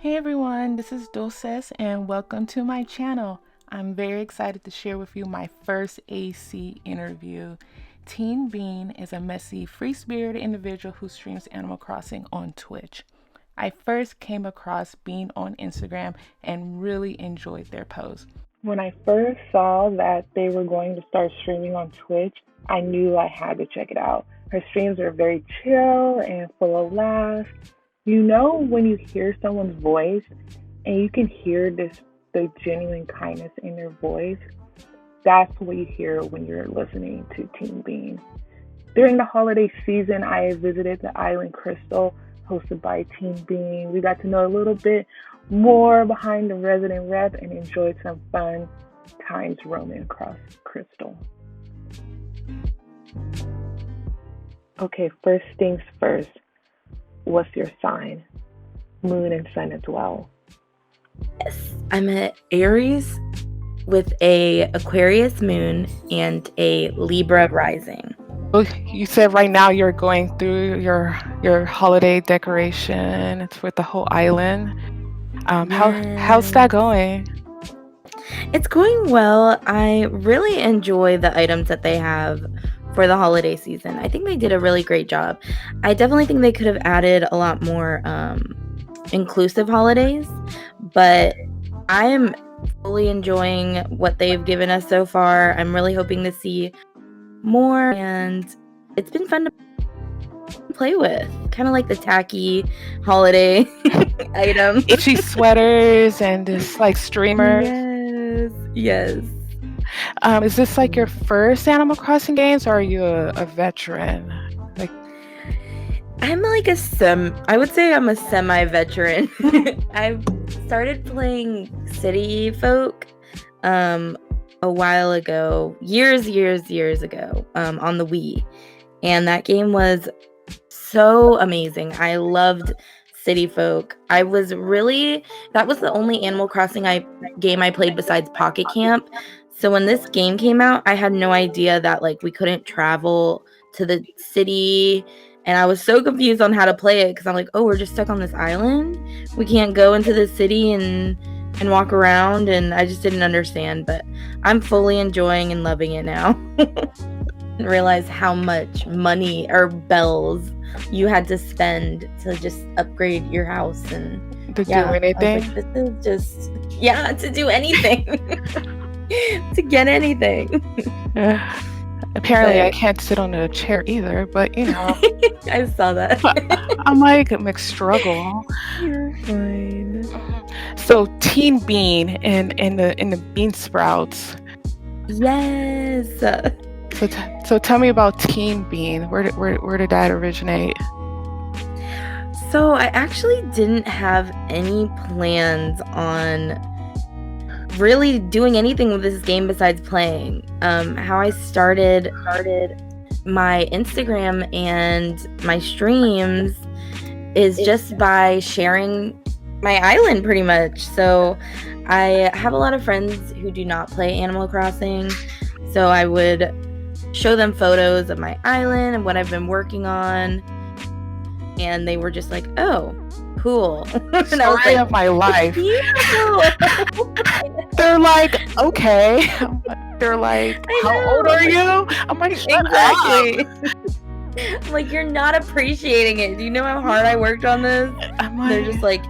Hey everyone, this is Dulces and welcome to my channel. I'm very excited to share with you my first AC interview. Tean Bean is a messy, free-spirited individual who streams Animal Crossing on Twitch. I first came across Bean on Instagram and really enjoyed their posts. When I first saw that they were going to start streaming on Twitch, I knew I had to check it out. Her streams are very chill and full of laughs. You know when you hear someone's voice and you can hear the genuine kindness in their voice. That's what you hear when you're listening to Tean Bean. During the holiday season, I visited the island Crystal, hosted by Tean Bean. We got to know a little bit more behind the resident rep and enjoyed some fun times roaming across Crystal. Okay, first things first. What's your sign? Moon and sun as well. Yes, I'm an Aries with a Aquarius moon and a Libra rising. You said right now you're going through your holiday decoration. It's with the whole island. How's that going? It's going well. I really enjoy the items that they have for the holiday season. I think they did a really great job. I definitely think they could have added a lot more inclusive holidays, but I am fully enjoying what they've given us so far. I'm really hoping to see more, and it's been fun to play with. Kind of like the tacky holiday items. Itchy sweaters and this like streamers. Yes. Is this like your first Animal Crossing games, or are you a veteran? Like, I'm like I would say I'm a semi-veteran. I've started playing City Folk a while ago, years ago, on the Wii. And that game was so amazing. I loved City Folk. That was the only Animal Crossing game I played besides Pocket Camp. So when this game came out, I had no idea that like we couldn't travel to the city, and I was so confused on how to play it because I'm like, oh, we're just stuck on this island. We can't go into the city and walk around, and I just didn't understand. But I'm fully enjoying and loving it now. And realize how much money or bells you had to spend to just upgrade your house and to do anything. Like, this is just to do anything. To get anything. Apparently I can't sit on a chair either, but you know. I saw that. I'm like a mixed struggle. You're fine. So Tean Bean in the bean sprouts. Yes. So tell me about Tean Bean. Where did that originate? So I actually didn't have any plans on really doing anything with this game besides playing. How I started my Instagram and my streams is just by sharing my island pretty much. So I have a lot of friends who do not play Animal Crossing, so I would show them photos of my island and what I've been working on, and they were just like, oh, cool. Story of my life. They're like, okay. They're like, how old are you? I'm like, exactly. I'm like, you're not appreciating it. Do you know how hard I worked on this? They're just like,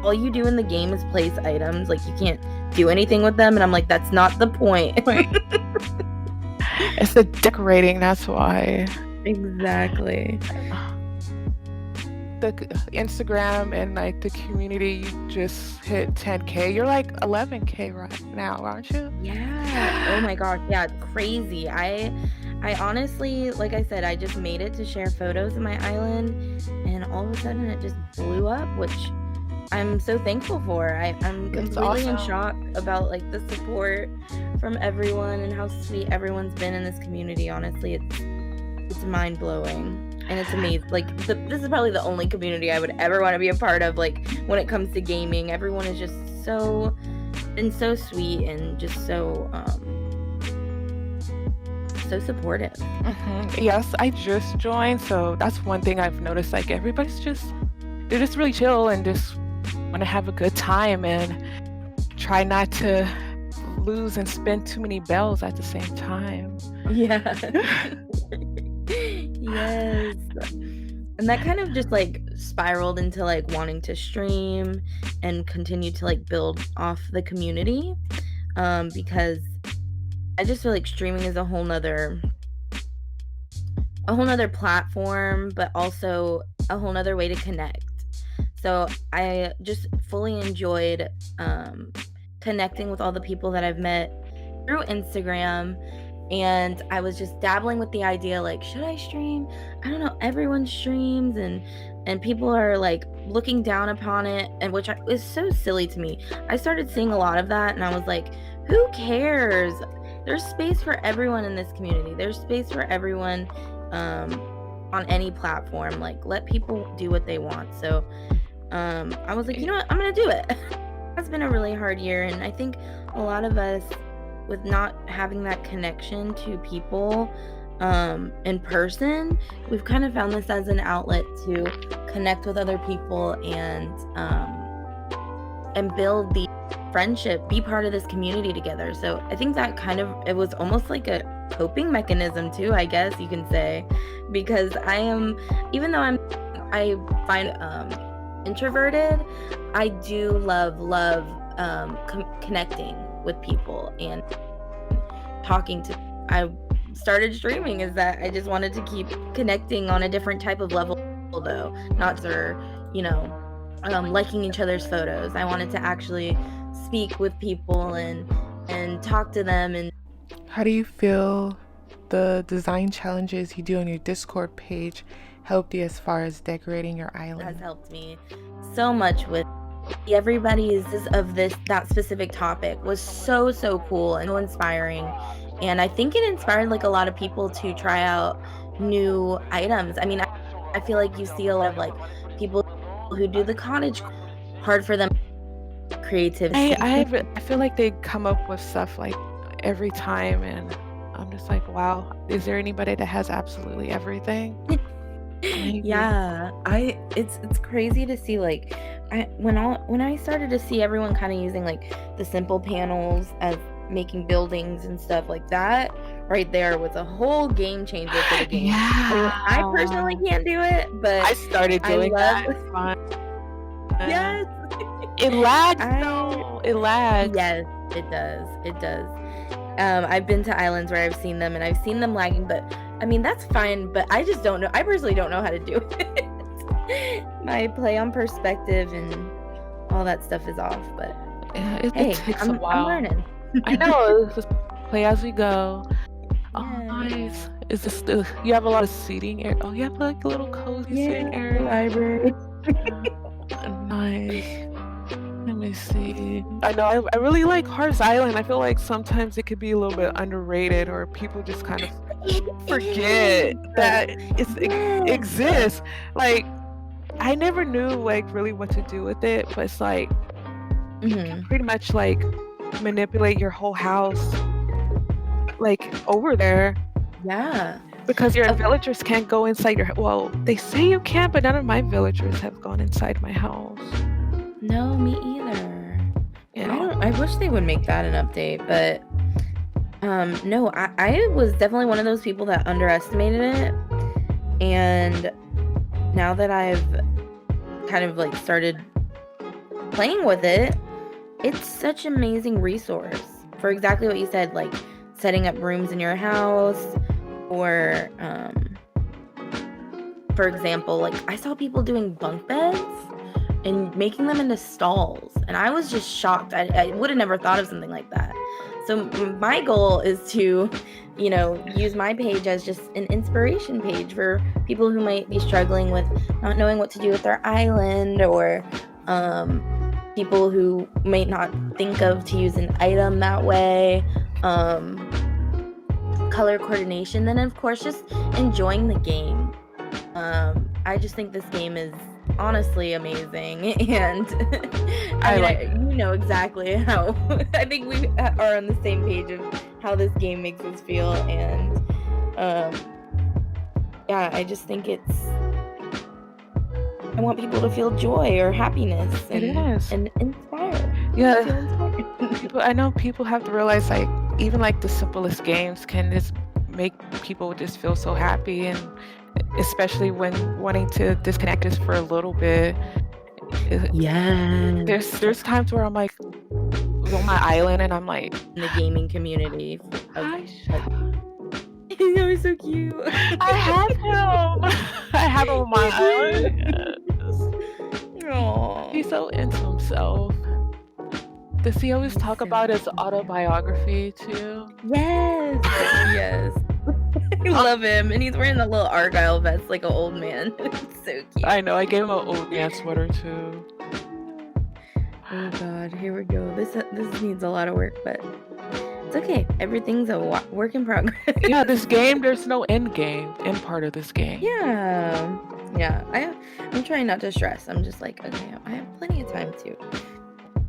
all you do in the game is place items. Like, you can't do anything with them. And I'm like, that's not the point. It's the decorating, that's why. Exactly. The Instagram and like the community, you just hit 10K. You're like 11K right now, aren't you? Yeah. Oh my gosh. Yeah. Crazy. I honestly, like I said, I just made it to share photos of my island, and all of a sudden it just blew up, which I'm so thankful for. I'm completely in shock about like the support from everyone and how sweet everyone's been in this community. Honestly, it's mind blowing. And it's amazing. Like, this is probably the only community I would ever want to be a part of. Like, when it comes to gaming, everyone is just so sweet and just so supportive. Mm-hmm. Yes, I just joined, so that's one thing I've noticed. Like, they're just really chill and just want to have a good time and try not to lose and spend too many bells at the same time. Yeah. Yes. And that kind of just like spiraled into like wanting to stream and continue to like build off the community, because I just feel like streaming is a whole nother platform, but also a whole nother way to connect. So I just fully enjoyed connecting with all the people that I've met through Instagram. And I was just dabbling with the idea, like, should I stream? I don't know, everyone streams, and people are like looking down upon it, and which is so silly to me. I started seeing a lot of that, and I was like, who cares? There's space for everyone in this community. There's space for everyone on any platform. Like, let people do what they want. So I was like, you know what? I'm gonna do it. It's been a really hard year, and I think a lot of us, with not having that connection to people in person, we've kind of found this as an outlet to connect with other people and build the friendship, be part of this community together. So I think that it was almost like a coping mechanism too, I guess you can say, because even though I find introverted, I do love connecting with people and talking to. I started streaming is that I just wanted to keep connecting on a different type of level, though, not for liking each other's photos. I wanted to actually speak with people and talk to them. And how do you feel the design challenges you do on your Discord page helped you as far as decorating your island? Has helped me so much with everybody's of that specific topic was so cool and so inspiring, and I think it inspired like a lot of people to try out new items. I mean, I feel like you see a lot of like people who do the cottage, hard for them creativity. I feel like they come up with stuff like every time, and I'm just like, wow, is there anybody that has absolutely everything? Yeah, it's crazy to see, like, when I started to see everyone kind of using like the simple panels as making buildings and stuff like that, right there was a whole game changer for the game. Yeah. I personally can't do it, but I started doing that. It's fun. Yes. It lags though. It lags. Yes, it does. I've been to islands where I've seen them, and I've seen them lagging, but I mean, that's fine, but I just don't know. I personally don't know how to do it. My play on perspective and all that stuff is off, but yeah, it takes a while. I'm learning. I know. It's just play as we go. Oh, nice. Is this you have a lot of seating area? Oh, you have like a little cozy seating area. Library. Nice. Let me see. I know I really like Hearts Island. I feel like sometimes it could be a little bit underrated, or people just kind of forget that it exists. Like, I never knew like really what to do with it, but it's like you can pretty much like manipulate your whole house like over there. Yeah. Because your villagers can't go inside your. Well, they say you can, but none of my villagers have gone inside my house. No, me either. Yeah. I wish they would make that an update, but no, I was definitely one of those people that underestimated it, and now that I've kind of like started playing with it, it's such an amazing resource for exactly what you said, like setting up rooms in your house, or for example, like I saw people doing bunk beds and making them into stalls, and I was just shocked. I would have never thought of something like that. So my goal is to, use my page as just an inspiration page for people who might be struggling with not knowing what to do with their island, or people who might not think of to use an item that way, color coordination, then of course just enjoying the game. I just think this game is honestly amazing, and you know exactly how I think we are on the same page of how this game makes us feel, and yeah, I just think I want people to feel joy or happiness It and is. inspire. Yeah. Feel inspired. I know people have to realize, like, even like the simplest games can just make people just feel so happy, and especially when wanting to disconnect just for a little bit. Yes. There's times where I'm like on my island and I'm like, In the gaming community of hi, like, that was so cute. I have him. I have him on my island. Aww. He's so into himself. Does he always talk about his autobiography too? Yes. Yes. I love him. And he's wearing that little Argyle vest like an old man. It's so cute. I know. I gave him an old man sweater too. Oh God, here we go. This needs a lot of work, but it's okay. Everything's a work in progress. Yeah, this game, there's no end part of this game. Yeah. I'm trying not to stress. I'm just like, okay, I have plenty of time to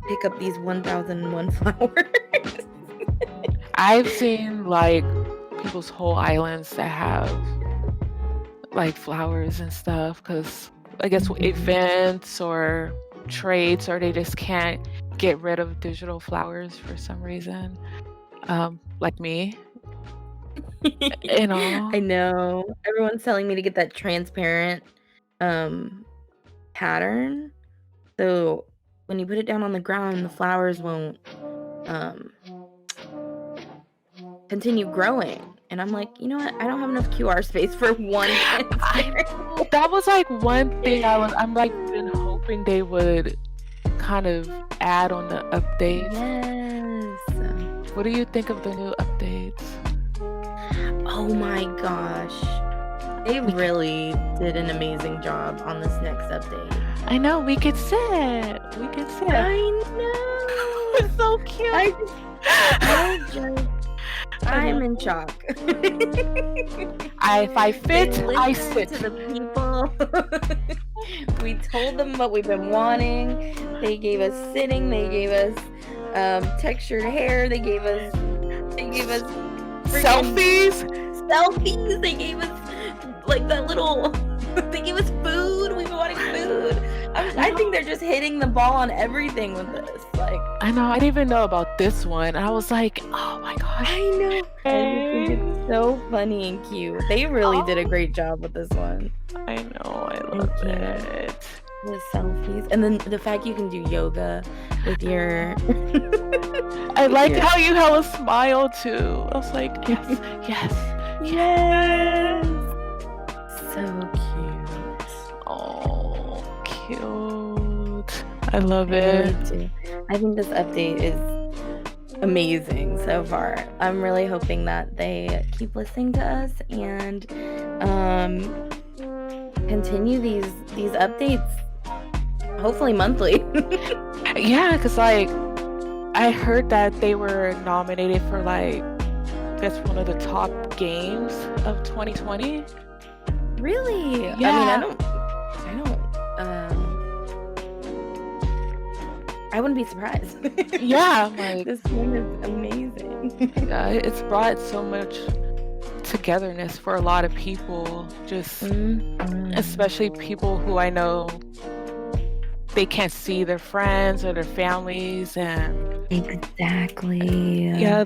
pick up these 1001 flowers. I've seen like people's whole islands that have like flowers and stuff, because I guess events or trades, or they just can't get rid of digital flowers for some reason. Like me. You know. I know. Everyone's telling me to get that transparent pattern. So when you put it down on the ground, the flowers won't continue growing. And I'm like, you know what? I don't have enough QR space for one. That was like one thing I'm like been hoping they would kind of add on the updates. Yes. What do you think of the new updates? Oh my gosh. They really did an amazing job on this next update. I know, we could sit. I know. It's so cute. I'm in shock. If I fit, I sit. To the people. We told them what we've been wanting. They gave us sitting. They gave us textured hair. They gave us selfies. They gave us like that little. They gave us food. We've been wanting food. I think they're just hitting the ball on everything with this. Like, I know. I didn't even know about this one. I was like, oh my gosh. I know. I think it's so funny and cute. They really did a great job with this one. I know. I love it. The selfies, and then the fact you can do yoga with your. I like how you have a smile too. I was like, yes. So cute. Oh, cute. I love it. Me too. I think this update is amazing so far. I'm really hoping that they keep listening to us and continue these updates, hopefully monthly. Yeah, because like I heard that they were nominated for like that's one of the top games of 2020. Really? Yeah. I wouldn't be surprised. Yeah, like this game is amazing. Yeah, it's brought so much togetherness for a lot of people, just especially people who I know they can't see their friends or their families. And exactly. Yeah,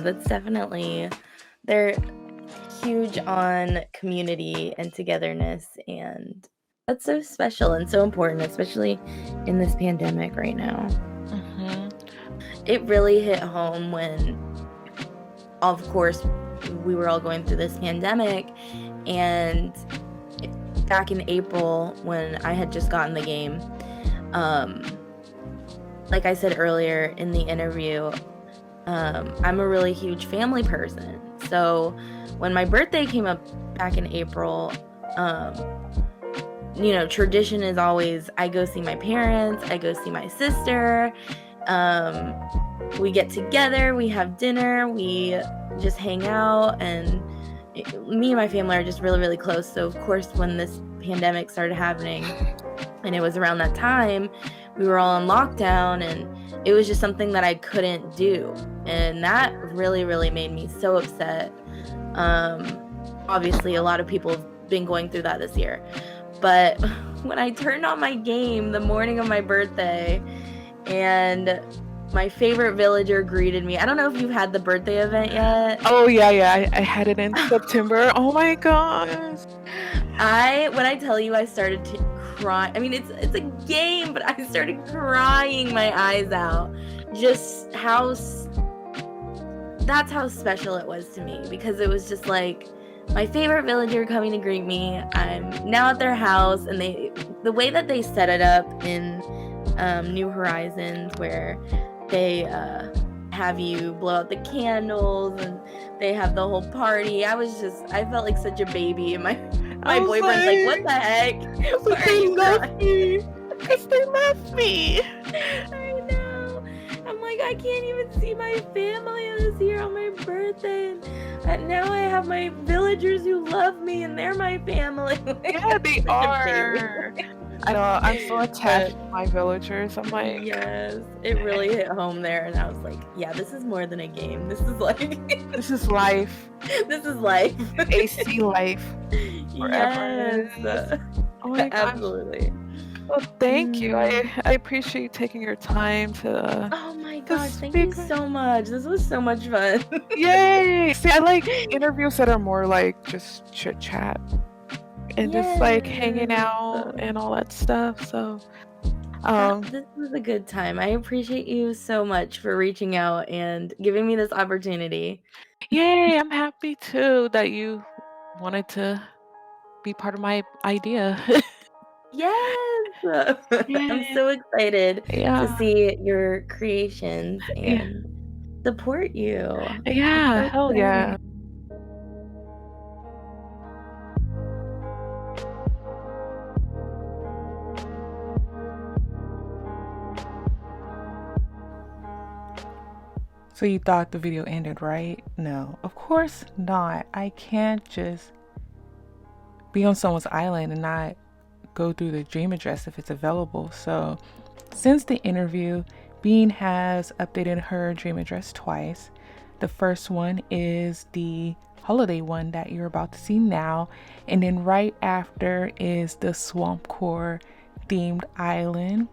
that's definitely, they're huge on community and togetherness, and that's so special and so important, especially in this pandemic right now. It really hit home when, of course, we were all going through this pandemic, and back in April when I had just gotten the game, like I said earlier in the interview, I'm a really huge family person. So when my birthday came up back in April, tradition is always I go see my parents, I go see my sister, we get together, we have dinner, we just hang out, and me and my family are just really, really close. So of course, when this pandemic started happening, and it was around that time, we were all in lockdown, and it was just something that I couldn't do, and that really, really made me so upset. Obviously, a lot of people have been going through that this year, but when I turned on my game the morning of my birthday, and my favorite villager greeted me. I don't know if you've had the birthday event yet. Oh yeah. I had it in September. Oh my gosh. When I tell you I started to cry, I mean it's a game, but I started crying my eyes out. Just that's how special it was to me, because it was just like my favorite villager coming to greet me. I'm now at their house, and the way that they set it up in New Horizons, where they have you blow out the candles and they have the whole party. I felt like such a baby, and my boyfriend's like, what the heck? Why are you crying? Because they left me. I know. I'm like, I can't even see my family this year on my birthday. And now I have my villagers who love me, and they're my family. Yeah, they are. I know, I'm so attached to my villagers. I'm like, yes, it really hit home there, and I was like, yeah, this is more than a game. This is like, this is life. This is life. AC life. Forever. Yes. Oh my gosh. Absolutely. Well, thank you. I appreciate you taking your time to. Oh my gosh, thank you so much. This was so much fun. Yay! See, I like interviews that are more like just chit chat and just like hanging out and all that stuff. So, this was a good time. I appreciate you so much for reaching out and giving me this opportunity. Yay! I'm happy too that you wanted to be part of my idea. Yes! I'm so excited to see your creations and support you. Yeah, hell yeah. So you thought the video ended, right? No, of course not. I can't just be on someone's island and not go through the dream address if it's available. So since the interview, Bean has updated her dream address twice. The first one is the holiday one that you're about to see now, and then right after is the swamp core themed island.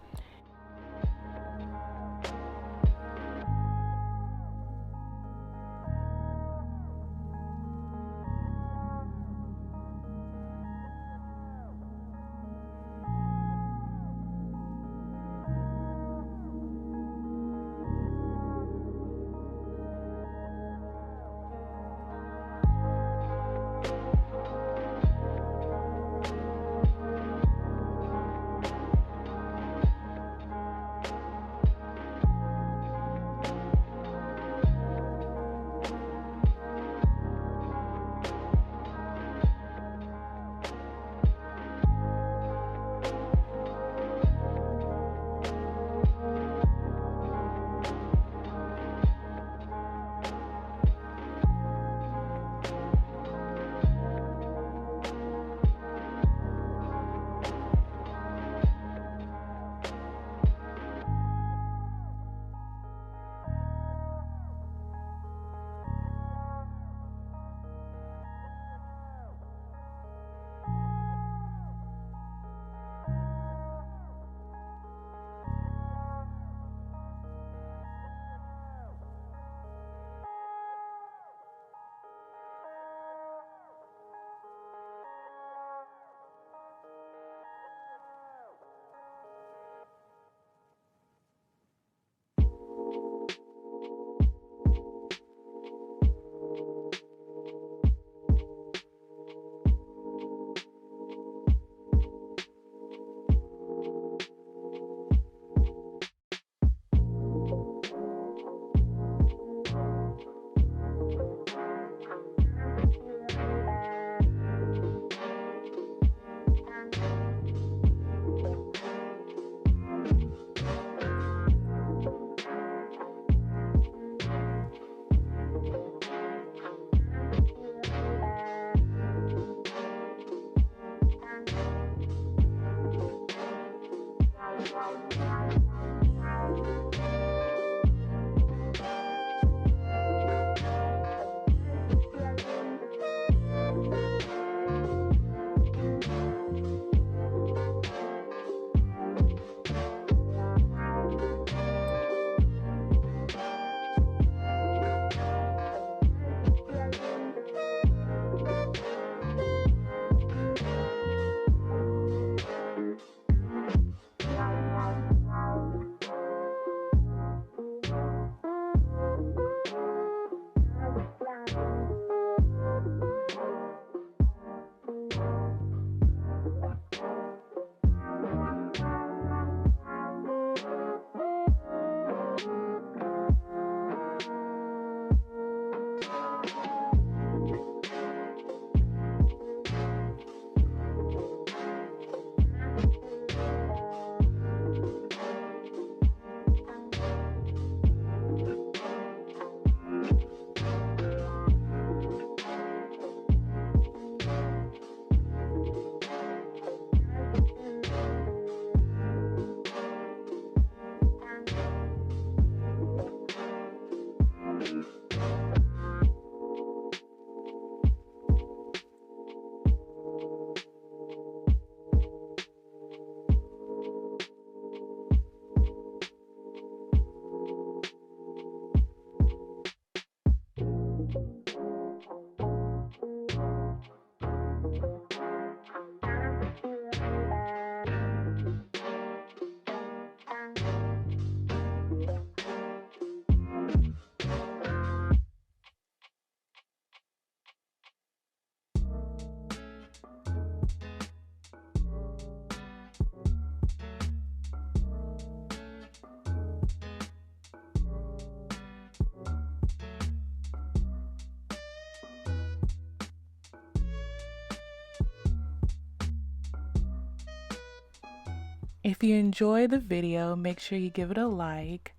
If you enjoy the video, make sure you give it a like.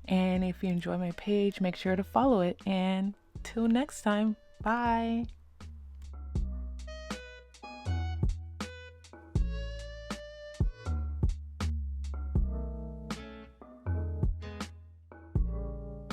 And if you enjoy my page, make sure to follow it. And till next time, bye.